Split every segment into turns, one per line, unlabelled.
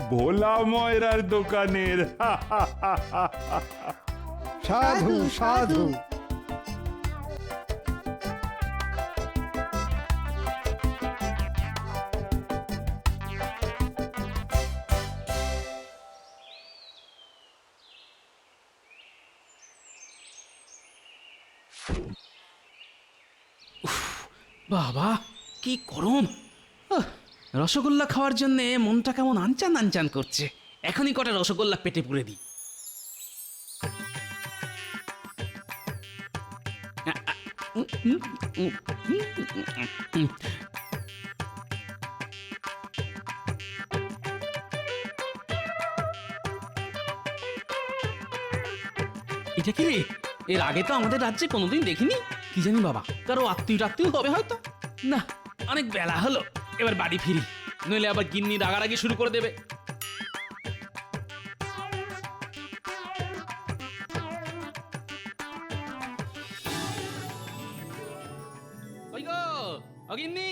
ভোলা ময়রার দোকানের।
সাধু সাধু।
বাবা কি গরম! রসগোল্লা খাওয়ার জন্য মনটা কেমন আনচান আনচান করছে। এখনই কটা রসগোল্লা পেটে পুরে দিই। এটা কি রে? এর আগে তো আমাদের রাজ্যে কোনোদিন দেখিনি। কি জানি বাবা, কারো আত্মীয় হবে হয়তো। না, অনেক বেলা হলো, এবার বাড়ি ফিরি, নইলে আবার গিন্নি রাগারাগি শুরু করে দেবে। ওই গো, ও গিন্নি,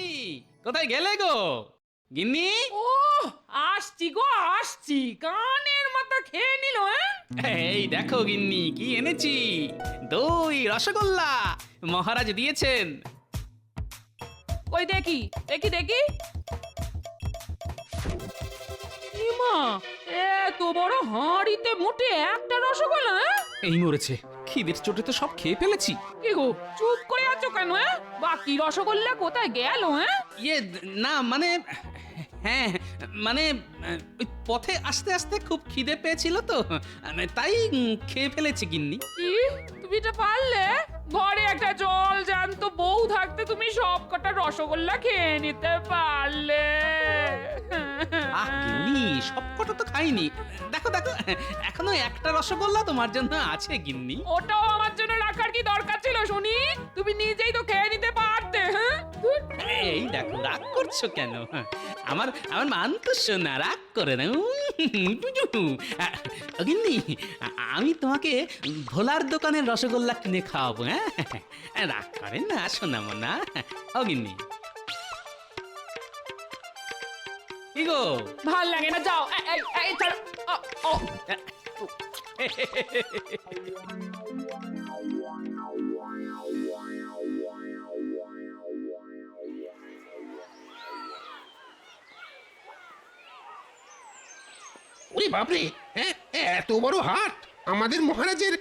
কোথায় গেলে গো গিন্নি?
ও আসছি গো আসছি, কানের মতো খেয়ে নিল।
এই দেখো গিন্নি কি এনেছি, দই রসগোল্লা মহারাজ দিয়েছেন।
ওই দেখি দেখি দেখি, ইমা এত বড় হাঁড়িতে মোটে একটা রসগোল্লা।
এই মরেছে, খিদের চোটে তো সব খেয়ে ফেলেছি।
কি গো চুপ করে আছো কেন? বাকি রসগোল্লা কোথায় গেল?
ইয়ে না মানে, হ্যাঁ মানে ওই পথে আস্তে আস্তে খুব খিদে পেয়েছিল তো, তাই খেয়ে ফেলেছি গিন্নি।
কি তুমি এটা পারলে? ঘরে একটা জল জ্যান্ত বউ থাকতে তুমি সব কটা রসগোল্লা খেয়ে নিতে পারলে?
আহ গিন্নি, সবকটা তো খাইনি। দেখো দেখো, এখনো একটা রসগোল্লা তোমার জন্য আছে গিন্নি।
ওটাও আমার জন্য রাখার কি দরকার ছিল শুনি? তুমি নিজেই তো খেয়ে নিতে পারতে।
এই দেখো, রাগ করছো কেন? আমার আমার মান তো শোনা, রাগ করে না। গিন্নি, আমি তোমাকে ভোলার দোকানের রসগোল্লা কিনে খাওয়াবো। হ্যাঁ, রাগ করে না শোনা মনা। ও গিন্নি, কি গো?
ভাল লাগে না, যাও। এই ছাড়ো। ও
ওরে বাপরে, হ্যাঁ এত বড় হাট! আমাদের মহারাজের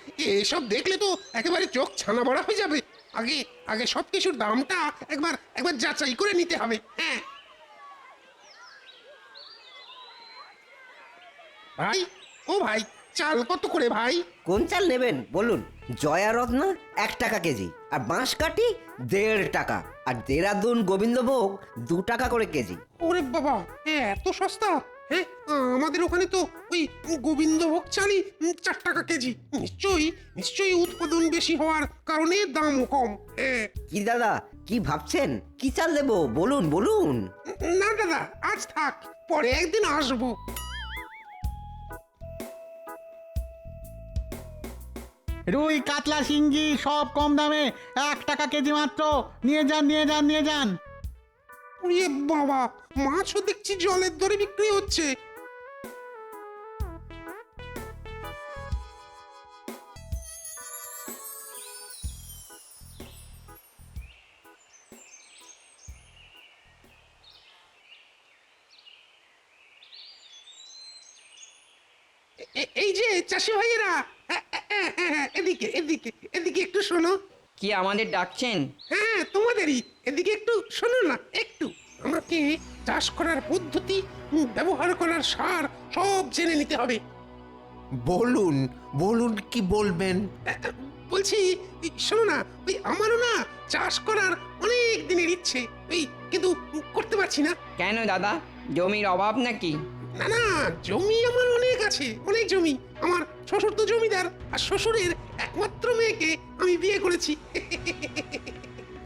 এসব দেখলে তো একেবারে চোখ ছানা বড়া হয়ে যাবে। আগে আগে সবকিছুর দামটা একবার একবার যাচাই করে নিতে হবে। হ্যাঁ ভাই, ও ভাই, চাল কত করে ভাই?
কোন চাল নেবেন বলুন? জয়া রত্ন 1 টাকা কেজি, আর বাঁশকাঠি 1.5 টাকা, আর দেরাদুন গোবিন্দভোগ 2 টাকা করে কেজি।
ওরে বাবা, এত সস্তা! হ্যাঁ, আমাদের ওখানে তো ওই গোবিন্দভোগ চালই 4 টাকা কেজি। নিশ্চয়ই উৎপাদন বেশি হওয়ার কারণে দামও কম। হ্যাঁ।
কি দাদা, কি ভাবছেন? কি চাল দেবো বলুন বলুন?
না দাদা, আজ থাক, পরে একদিন আসবো।
রুই কাতলা শিঙ্গি সব কম দামে 1 টাকা কেজি মাত্র। নিয়ে যান নিয়ে যান নিয়ে যান।
ওরে বাবা, মাছও দেখছি জলের দরে বিক্রি হচ্ছে। এই যে চাষি ভাইয়েরা, এদিকে এদিকে এদিকে একটু শোনো।
কি আমাদের ডাকছেন?
হ্যাঁ, তোমাদেরই। এদিকে একটু শোনো না, একটু। আমাকে চাষ করার পদ্ধতি, ব্যবহার করার সার সব জেনে নিতে হবে।
বলুন বলুন, কি বলবেন?
বলছি, শোনো না, ওই আমারও না চাষ করার অনেক দিনের ইচ্ছে, ওই কিন্তু করতে পারছি না।
কেন দাদা, জমির অভাব নাকি?
না না, জমি আমার অনেক আছে, অনেক জমি। আমার শ্বশুর তো জমিদার, আর শ্বশুরের একমাত্র মেয়েকে আমি বিয়ে করেছি।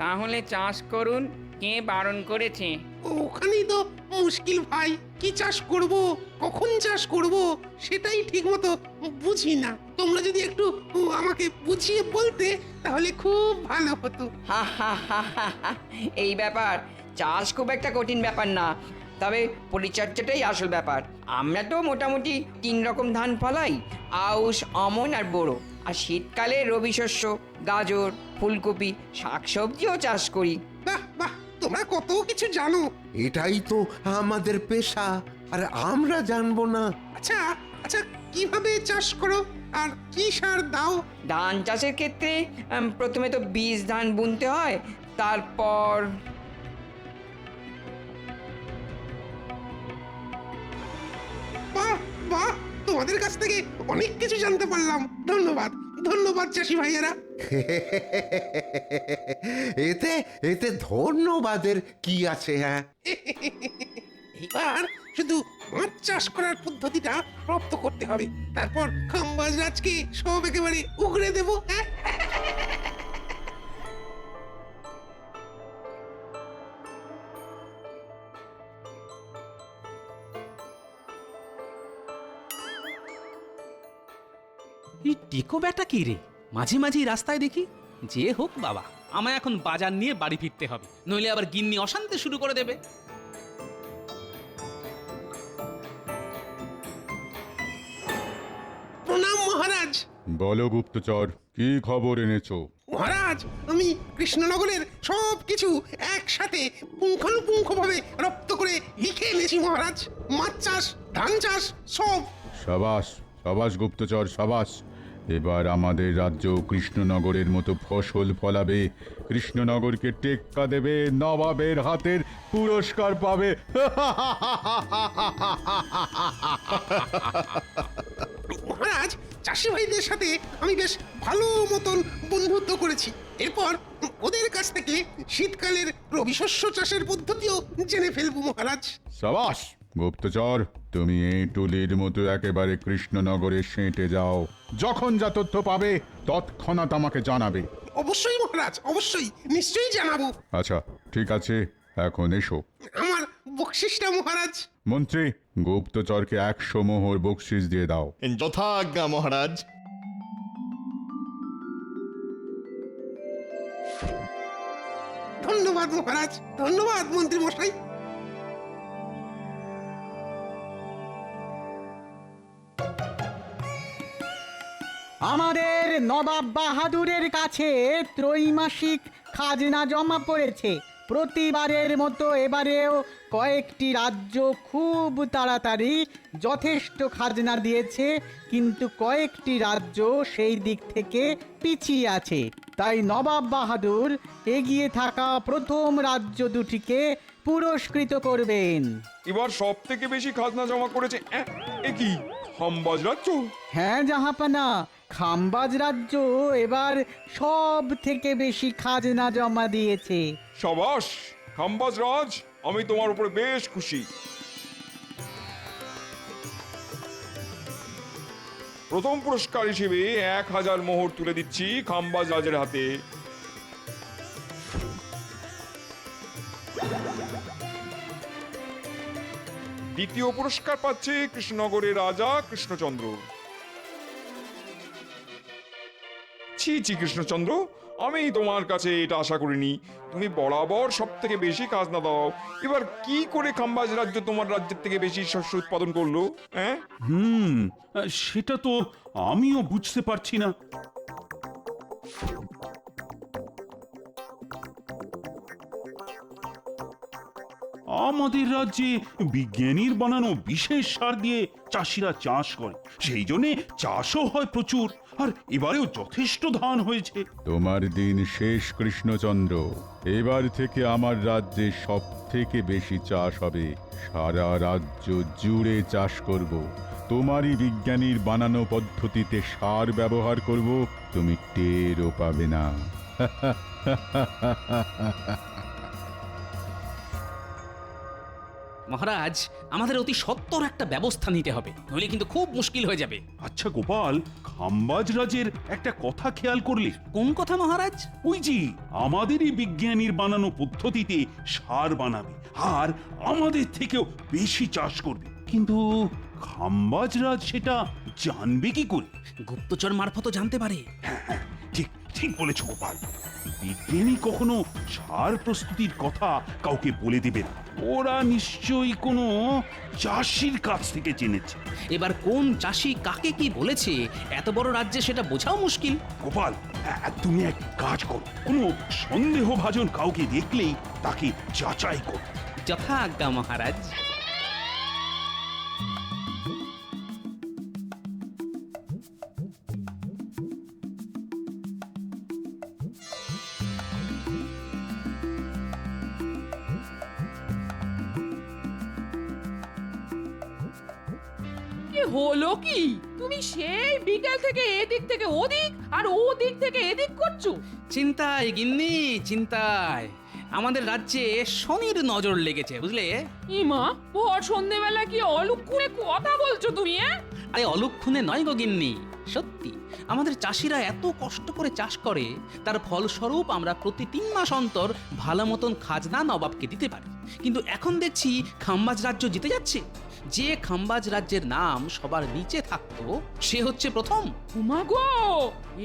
তাহলে চাষ করুন, কে বারণ করেছে?
ওখানেই তো মুশকিল ভাই, কি চাষ করব, কখন চাষ করব, সেটাই ঠিক মতো বুঝি না। তোমরা যদি একটু আমাকে বুঝিয়ে বলতে তাহলে খুব ভালো হতো।
হা হা হা হা হা। এই ব্যাপার, চাষ খুব একটা কঠিন ব্যাপার না। তবে পরিচর্যাটাই আসল ব্যাপার। আমরা তো মোটামুটি 3 রকম ধান ফলাই, আউশ, আমন আর বোরো। আর শীতকালে রবি শস্য, গাজর, ফুলকপি, শাকসবজিও চাষ করি।
বাহ বাহ, তোমরা কত কিছু জানো।
এটাই তো আমাদের পেশা, আর আমরা জানবো না?
আচ্ছা আচ্ছা, কিভাবে চাষ করো আর কি সার দাও?
ধান চাষের ক্ষেত্রে প্রথমে তো বীজ ধান বুনতে হয়, তারপর
বাহ বাহ, তোমাদের কাছ থেকে অনেক কিছু জানতে পারলাম। ধন্যবাদ ধন্যবাদ চাষি ভাইয়েরা।
এতে এতে ধন্যবাদের কি আছে? হ্যাঁ,
এবার শুধু মাছ চাষ করার পদ্ধতিটা রপ্ত করতে হবে, তারপর খাম্বাজ রাজকে সব একেবারে উগড়ে দেবো। হ্যাঁ,
এই টেকো ব্যাটা কি রে? মাঝে মাঝেই রাস্তায় দেখি। যে হোক বাবা, আমায় এখন বাজার নিয়ে বাড়ি ফিরতে হবে, নইলে আবার গিন্নি অশান্তি শুরু করে দেবে।
প্রণাম মহারাজ।
বলো গুপ্তচর, কি খবর এনেছো?
মহারাজ, আমি কৃষ্ণনগরের সব কিছু একসাথে পুঙ্খানুপুঙ্খভাবে রপ্ত করে লিখে এনেছি মহারাজ। মাছ চাষ, ধান চাষ, সব।
সাবাস সাবাস গুপ্তচর, সাবাস। এবার আমাদের রাজ্য কৃষ্ণনগরের মতো ফসল ফলাবে, কৃষ্ণনগরকে টেক্কা দেবে, নবাবের হাতের পুরস্কার পাবে।
মহারাজ, চাষি ভাইদের সাথে আমি বেশ ভালো মতন বন্ধুত্ব করেছি। এরপর ওদের কাছ থেকে শীতকালের রবি শস্য চাষের পদ্ধতিও জেনে ফেলবো মহারাজ।
সাবাস গুপ্তচর, তুমি এই টুলির মতো একেবারে কৃষ্ণনগরে সেঁটে যাও। যখন যা তথ্য পাবে তৎক্ষণাৎ আমাকে জানাবে।
অবশ্যই মহারাজ, অবশ্যই, নিশ্চয়ই জানাবো।
আচ্ছা ঠিক আছে, এখন এসো।
আমার বকশিসটা মহারাজ।
মন্ত্রী, গুপ্তচরকে 100 মোহর বকশিস দিয়ে দাও।
যথাজ্ঞা মহারাজ।
ধন্যবাদ মহারাজ, ধন্যবাদ মন্ত্রী মশাই।
আমাদের নবাব বাহাদুরের কাছে ত্রৈমাসিক খাজনা জমা পড়েছে। প্রতিবারের মতো এবারেও কয়েকটি রাজ্য খুব তাড়াতাড়ি যথেষ্ট খাজনা দিয়েছে, কিন্তু কয়েকটি রাজ্য সেই দিক থেকে পিছিয়ে আছে। তাই নবাব বাহাদুর এগিয়ে থাকা প্রথম রাজ্য দুটিকে পুরস্কৃত করবেন।
এবার সব থেকে বেশি খাজনা জমা করেছে এ কি খাম্বাজ রাজ্য?
হ্যাঁ জাহাপানা, খাম্বাজ রাজ্য এবার সব থেকে বেশি খাজনা জমা দিয়েছে।
সাবাস খাম্বাজ রাজ, আমি তোমার উপরে বেশ খুশি। প্রথম পুরস্কার হিসেবে 1000 মোহর তুলে দিচ্ছি খাম্বাজ রাজের হাতে। দ্বিতীয় পুরস্কার পাচ্ছে কৃষ্ণনগরের রাজা কৃষ্ণচন্দ্র। ছি ছি কৃষ্ণচন্দ্র, আমি তোমার কাছে এটা আশা করিনি। তুমি বরাবর সব থেকে বেশি খাজনা দাও, এবার কি করে খাম্বাজ রাজ্য তোমার রাজ্যের থেকে বেশি শস্য উৎপাদন করলো? হ্যাঁ,
সেটা তো আমিও বুঝতে পারছি না। আমাদের রাজ্যে বিজ্ঞানীর বানানো বিশেষ সার দিয়ে চাষিরা চাষ করে, সেই জন্য চাষও হয় প্রচুর, আর এবারেও যথেষ্ট ধান হয়েছে। তোমার দিন শেষ কৃষ্ণচন্দ্র, এবার থেকে আমার রাজ্যে সব থেকে বেশি চাষ হবে। সারা রাজ্য জুড়ে চাষ করব, তোমারই বিজ্ঞানীর বানানো পদ্ধতিতে সার ব্যবহার করব, তুমি টেরও পাবে না।
মহারাজ, আমাদের অতি সত্বর একটা ব্যবস্থা নিতে হবে, নইলে কিন্তু খুব মুশকিল হয়ে যাবে।
আচ্ছা গোপাল, খাম্বাজ রাজের একটা কথা খেয়াল করলে?
কোন কথা মহারাজ?
ওই যে আমাদেরই বিজ্ঞানীর বানানো পদ্ধতিতে সার বানাবে, আর আমাদের থেকেও বেশি চাষ করবে, কিন্তু খাম্বাজ রাজ সেটা জানবে কি করে?
গুপ্তচর মারফত জানতে পারে।
ঠিক ঠিক বলেছ গোপাল, বিজ্ঞানী কখনো সার প্রস্তুতির কথা কাউকে বলে দেবে না, ওরা নিশ্চয়ই কোনো চাষির কাছ থেকে জেনেছে।
এবার কোন চাষি কাকে কি বলেছে এত বড় রাজ্যে সেটা বোঝাও মুশকিল।
গোপাল, তুমি এক কাজ করো, কোনো সন্দেহভাজন কাউকে দেখলেই তাকে যাচাই করো।
যথা আজ্ঞা মহারাজ।
কি হলো কি? তুমি সেই বিকেল থেকে এদিক থেকে ওদিক আর ওদিক থেকে এদিক করছো।
চিন্তায় গিন্নি, চিন্তায়। আমাদের রাজ্যে শনির নজর লেগেছে বুঝলে।
ইমা, ভর সন্ধেবেলা কি অলক্ষণে কথা বলছো তুমি?
আরে অলক্ষণে নয় গো গিন্নি, সত্যি। আমাদের চাষিরা এত কষ্ট করে চাষ করে, তার ফলস্বরূপ আমরা প্রতি 3 মাস অন্তর ভালো মতন খাজনা নবাবকে দিতে পারি। কিন্তু এখন দেখছি খাম্বাজ রাজ্য জিতে যাচ্ছে। যে খাম্বাজ রাজ্যের নাম সবার নিচে থাকতো সে হচ্ছে প্রথম।
উমা গো,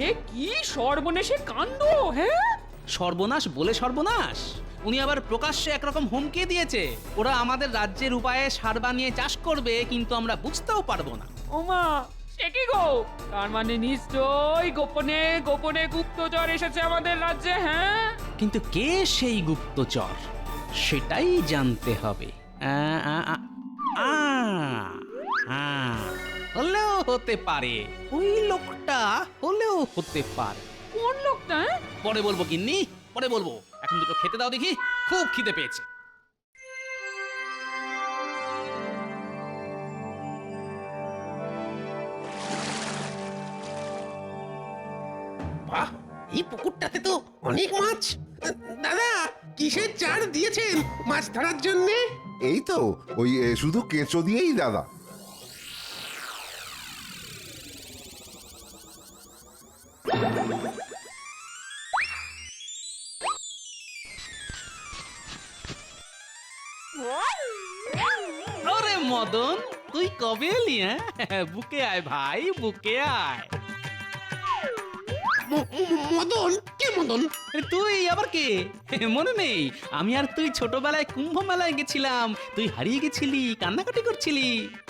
এ কি সর্বনেশে কাণ্ড! হ্যাঁ,
সর্বনাশ বলে সর্বনাশ। উনি আবার প্রকাশ্যে একরকম হুমকি দিয়েছে, ওরা আমাদের রাজ্যের উপায়ে সার বানিয়ে চাষ করবে, কিন্তু আমরা বুঝতেও পারবো না।
ওমা, সে কি গো? তার মানে নিশ্চয়ই গোপনে গোপনে গুপ্তচর এসেছে আমাদের রাজ্যে। হ্যাঁ,
কিন্তু কে সেই গুপ্তচর সেটাই জানতে হবে। হলেও হতে পারে, ওই লোকটা হলেও হতে পারে।
কোন লোকটা?
পরে বলবো গিন্নি, পরে বলবো। এখন দুটো খেতে দাও দেখি, খুব খিদে পেয়েছে।
বাহ, এই পুকুরটাতে তো অনেক মাছ। দাদা, কিসের চার দিয়েছেন মাছ ধরার জন্য?
এই তো ওই শুধু কেঁচো দিয়েই দাদা।
ওরে মদন, তুই কবে এলি? হ্যাঁ, বুকে আয় ভাই, বুকে আয়।
মদন? কে মদন?
আরে তুই আবার কে? মনে নেই আমি আর তুই ছোটবেলায় কুম্ভ মেলায় গেছিলাম, তুই হারিয়ে গেছিলি, কান্নাকাটি করছিলি।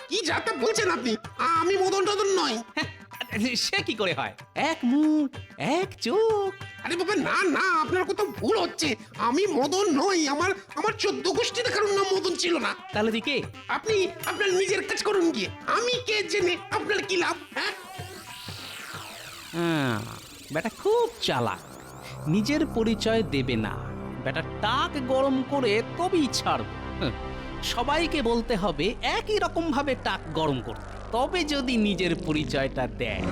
কি যাতা বলছেন আপনি? আমি মদন টদন নয়।
হ্যাঁ, সে কি করে হয়? এক মুখ, এক চোখ।
আরে বাবা, না না, আপনার কোথাও ভুল হচ্ছে। আমি মদন নই। আমার 14 গোষ্ঠীতে কারোর নাম মদন ছিল না।
তাহলে তুই কে?
আপনি আপনার নিজের কাজ করুন গিয়ে। আমি কে জেনে আপনার কি লাভ? হ্যাঁ,
বেটা খুব চালাক, নিজের পরিচয় দেবে না। বেটা টাক গরম করে তবেই ছাড়ব। সবাইকে বলতে হবে একই রকম ভাবে টাক গরম করতে, তবে যদি নিজের পরিচয়টা দেয়।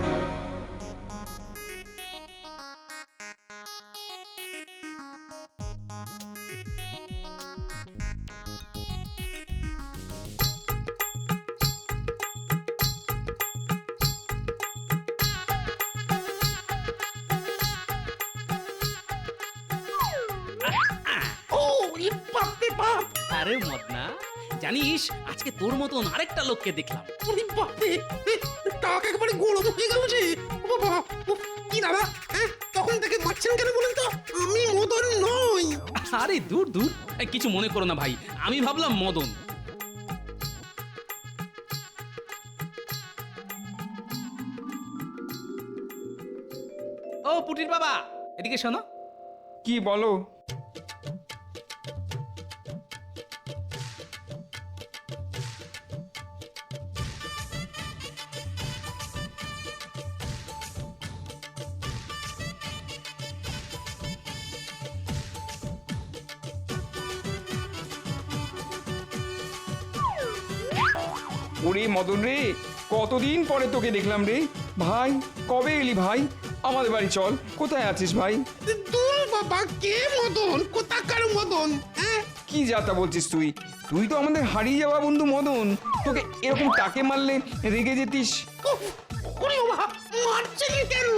আরে মদনা, জানিস আজকে তোর মতন আরেকটা লোককে দেখলাম।
টাক একবারে গরম হয়ে গেল যে। বাবা, কি দাদা, তখন থেকে মারছেন কেন বলেন তো? আমি মদন নই।
আরে দূর দূর, কিছু মনে করো না ভাই, আমি ভাবলাম মদন। ও পুটির বাবা, এদিকে শোনো।
কি বলো? ওরে মদন রে, কতদিন পরে তোকে দেখলাম রে ভাই। কবে এলি ভাই? আমাদের বাড়ি চল। কোথায় আছিস ভাই?
দূর বাবা, কে মদন? কোথাকার মদন? হ্যাঁ,
কি যাতা বলছিস তুই? তুই তো আমাদের হারিয়ে যাওয়া বন্ধু মদন। তোকে এরকম টাকে মারলে রেগে যেতিস।
ওরে বাবা, মারছেন কেন?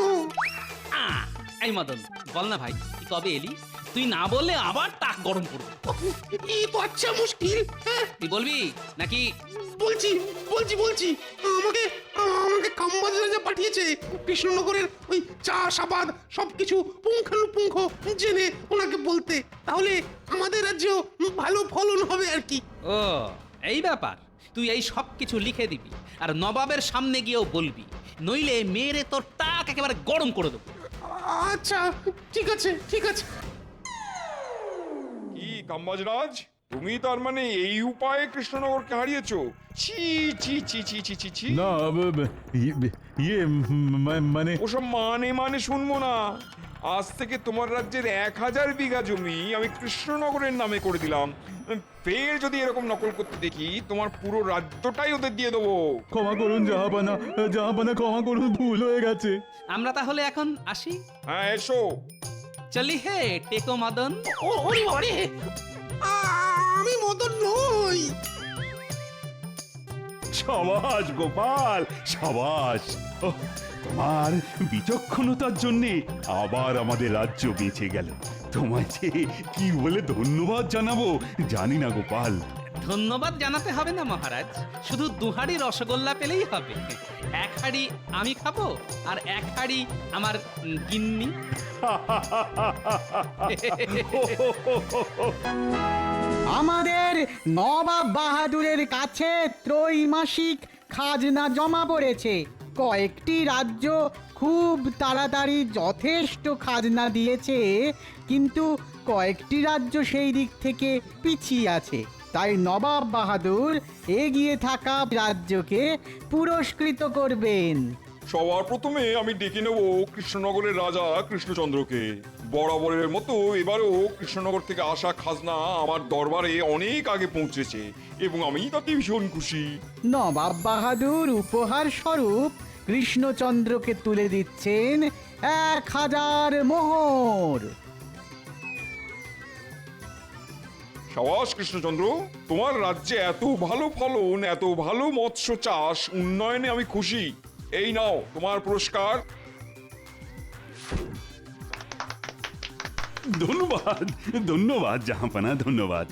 এই মদন, বল না ভাই, তুই কবে এলি? তুই না বললে আবার টাক গরম করবো।
এই তো আচ্ছা মুশকিল।
তুই বলবি নাকি?
বলছি বলছি বলছি, আমাকে আমাকে খাম্বাজ রাজা পাঠিয়েছে কৃষ্ণনগরের ওই চাষাবাদ সবকিছু পুঙ্খানুপুঙ্খ জেনে ওনাকে বলতে, তাহলে আমাদের রাজ্যেও ভালো ফলন হবে আর কি।
ও এই ব্যাপার, তুই এই সব কিছু লিখে দিবি আর নবাবের সামনে গিয়েও বলবি, নইলে মেরে তোর টাক একেবারে গরম করে দেবো।
আচ্ছা ঠিক আছে ঠিক আছে।
কি কাম্বাজরাজ, তুমি তার মানে এই উপায়ে কৃষ্ণনগরকে হারিয়েছো? ছি ছি ছি ছি ছি ছি ছি।
না ইয়ে মানে
ওসব মানে শুনবো না। আজ থেকে তোমার রাজ্যের 1000 বিঘা জমি আমি কৃষ্ণনগরের নামে করে দিলাম। ফের যদি এরকম নকল করতে দেখি, তোমার পুরো রাজ্যটাই ওদের দিয়ে দেবো।
ক্ষমা করুন জাহাপানা, জাহাপানা ক্ষমা করুন, ভুল হয়ে গেছে।
আমরা তাহলে এখন আসি।
হ্যাঁ এসো।
চলি হে টেকো মদন।
ওরে ওরে, আমি মদন নই।
সাবাস গোপাল, সাবাস। ওহ, তোমার বিচক্ষণতার জন্যে আবার আমাদের রাজ্য বেঁচে গেল। তোমায় যে কি বলে ধন্যবাদ জানাবো জানি না গোপাল।
ধন্যবাদ জানাতে হবে না মহারাজ, শুধু 2 হাঁড়ি রসগোল্লা পেলেই হবে। 1 হাঁড়ি আমি খাবো আর 1 হাঁড়ি আমার গিন্নি।
আমাদের নবাব বাহাদুরের কাছে ত্রৈমাসিক খাজনা জমা পড়েছে। কয়েকটি রাজ্য খুব তাড়াতাড়ি যথেষ্ট খাজনা দিয়েছে, কিন্তু কয়েকটি রাজ্য সেই দিক থেকে পিছিয়ে আছে। তাই নবাব বাহাদুর এগিয়ে থাকা রাজ্যকে পুরস্কৃত করবেন।
সবার প্রথমে আমি ডেকে নেব কৃষ্ণনগরের রাজা কৃষ্ণচন্দ্রকে। বরাবরের মতো এবারও কৃষ্ণনগর থেকে আসা খাজনা আমার দরবারে অনেক আগে পৌঁছেছে এবং আমি তাতে ভীষণ খুশি।
নবাব বাহাদুর উপহার স্বরূপ কৃষ্ণচন্দ্রকে তুলে দিচ্ছেন 1000 মোহর।
সাবাস কৃষ্ণচন্দ্র, তোমার রাজ্যে এত ভালো ফলন, এত ভালো মৎস্য চাষ, উন্নয়নে আমি খুশি। এই নাও তোমার পুরস্কার।
ধন্যবাদ ধন্যবাদ জাহাপানা, ধন্যবাদ।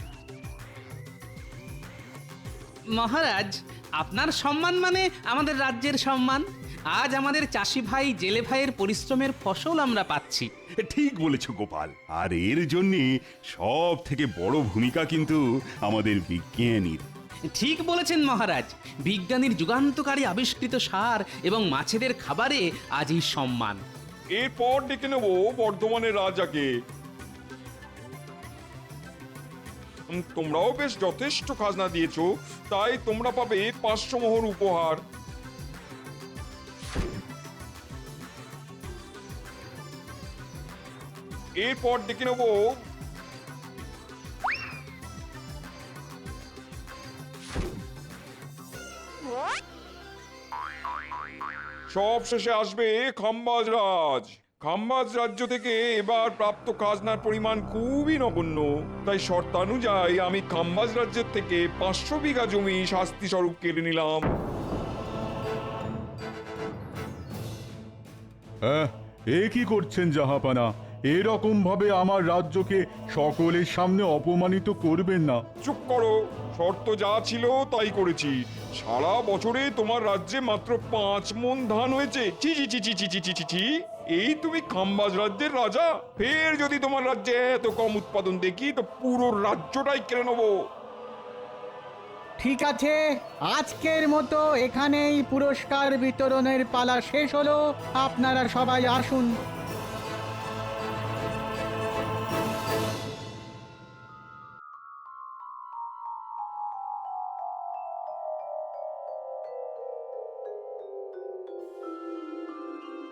মহারাজ, আপনার সম্মান মানে আমাদের রাজ্যের সম্মান। আজ আমাদের চাষি ভাই জেলে ভাইয়ের পরিশ্রমের ফসল আমরা পাচ্ছি।
ঠিক বলেছ গোপাল, আর এর জন্যে সব থেকে বড় ভূমিকা কিন্তু আমাদের বিজ্ঞানীর।
ঠিক বলেছেন মহারাজ, বিজ্ঞানীর যুগান্তকারী আবিষ্কৃত সার এবং মাছেদের খাবারে আজ এই সম্মান।
এরপর ডেকে নেব বর্ধমানের রাজাকে। তোমরাও বেশ যথেষ্ট খাজনা দিয়েছো, তাই তোমরা পাবে 500 মোহর উপহার। এরপর ডেকে নেব সব শেষে আসবে খাম্বাজ রাজ। খাম্বাজ রাজ্য থেকে এবার প্রাপ্ত খাজনার পরিমাণ খুবই নগণ্য, তাই শর্তানুযায়ী আমি খাম্বাজ রাজ্যের থেকে 500 বিঘা জমি শাস্তি স্বরূপ কেড়ে নিলাম।
হ্যাঁ, এ কি করছেন জাহাপানা? এরকম ভাবে আমার রাজ্যকে সকলের সামনে অপমানিত করবেন না।
চুপ করো, শর্ত যা ছিল তাই করেছি। সারা বছরে তোমার রাজ্যে মাত্র 5 মণ ধান হয়েছে। ছি ছি ছি ছি ছি ছি ছি ছি ছি। এই তুমি খাম্বাজ রাজ্যের রাজা, ফের যদি তোমার রাজ্যে এত কম উৎপাদন দেখি তো পুরো রাজ্যটাই কেড়ে নেবো।
ঠিক আছে, আজকের মতো এখানেই পুরস্কার বিতরণের পালা শেষ হলো। আপনারা সবাই আসুন।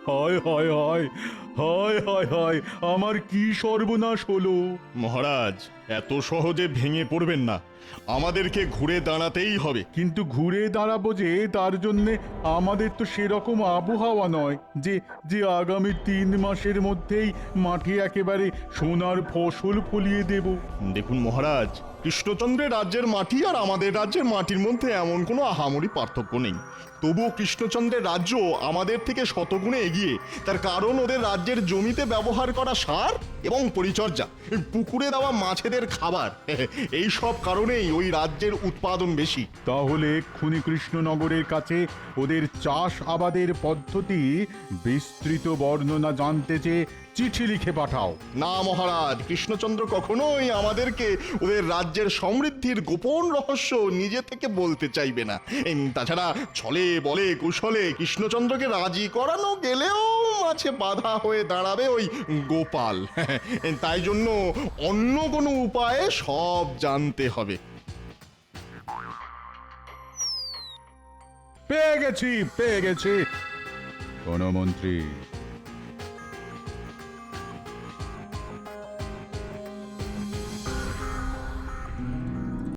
হায় হায় হায়, হায় হায় হায়, আমার কি সর্বনাশ হলো!
মহারাজ, এত সহজে ভেঙে পড়বেন না, আমাদেরকে ঘুরে দাঁড়াতেই হবে।
কিন্তু ঘুরে দাঁড়াবো যে, তার জন্য আমাদের তো সেরকম আবহাওয়া নয় যে যে আগামী 3 মাসের মধ্যেই মাঠে একেবারে সোনার ফসল ফলিয়ে দেব।
দেখুন মহারাজ, কৃষ্ণচন্দ্রের রাজ্যের মাটি আর আমাদের রাজ্যের মাটির মধ্যে এমন কোনো আহামরি পার্থক্য নেই। তবুও কৃষ্ণচন্দ্রের রাজ্য আমাদের থেকে শতগুণে এগিয়ে। তার কারণ ওদের রাজ্যের জমিতে ব্যবহার করা সার এবং পরিচর্যা, পুকুরে দেওয়া মাছেদের খাবার, এই সব কারণেই ওই রাজ্যের উৎপাদন বেশি।
তাহলে এক্ষুনি কৃষ্ণনগরের কাছে ওদের চাষ আবাদের পদ্ধতি বিস্তৃত বর্ণনা জানতে চেয়ে চিঠি লিখে পাঠাও।
না মহারাজ, কৃষ্ণচন্দ্র কখনোই আমাদেরকে ওদের রাজ্যের সমৃদ্ধির গোপন রহস্য নিজে থেকে বলতে চাইবে না। তাছাড়া ছলে বলে কুশলে কৃষ্ণচন্দ্রকে রাজি করানো গেলেও মাঝে বাধা হয়ে দাঁড়াবে ওই গোপাল। তাই জন্য অন্য কোনো উপায়ে সব জানতে হবে।
পেয়ে গেছি কোন মন্ত্রী